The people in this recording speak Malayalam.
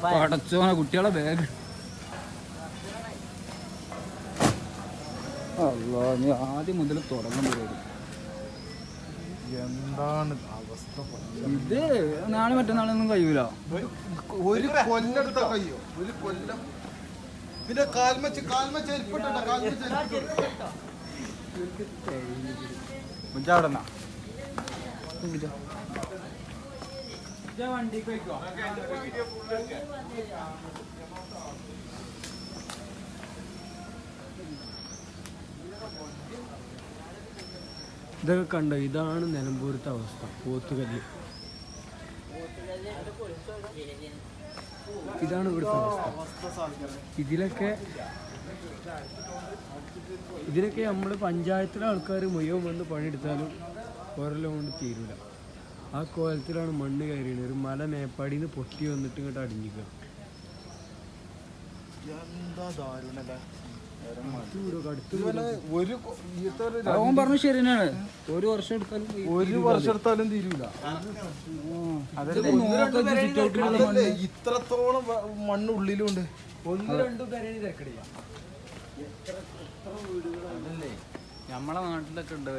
പടച്ചോനെ കുട്ടികളെ ബാഗ് അല്ലാ നീ ആദ്യം മുതൽ തുടങ്ങാൻ പരിപാടി എന്താണ് അവസ്ഥ ഇത് നാളെ മറ്റന്നാളൊന്നും കഴിയൂല ഒരു കൊല്ലെടുത്ത കഴിയോ ഒരു കൊല്ലം പിന്നെ ഇതൊക്കെ കണ്ടോ ഇതാണ് നിലമ്പൂരത്തെ അവസ്ഥ പോത്തുകല്ല് ഇതാണ് ഇവിടുത്തെ അവസ്ഥ ഇതിലൊക്കെ നമ്മൾ പഞ്ചായത്തിലെ ആൾക്കാർ മുഴുവൻ വന്ന് പണിയെടുത്താലും ഓരോ കൊണ്ട് തീരൂല ആ കോലത്തിലാണ് മണ്ണ് കയറിയത് ഒരു മല മേപ്പാടിയിൽ നിന്ന് പൊട്ടി വന്നിട്ട് ഇങ്ങോട്ട് അടിഞ്ഞിക്കുക പറഞ്ഞു ശരി തന്നെയാണ് ഒരു വർഷം എടുത്താലും തീരൂല ഇത്രത്തോളം മണ്ണ് ഉള്ളിലുണ്ട് ഒന്ന് രണ്ടും പേരെ തിരക്കടില്ല നമ്മളെ നാട്ടിലൊക്കെ ഉണ്ട്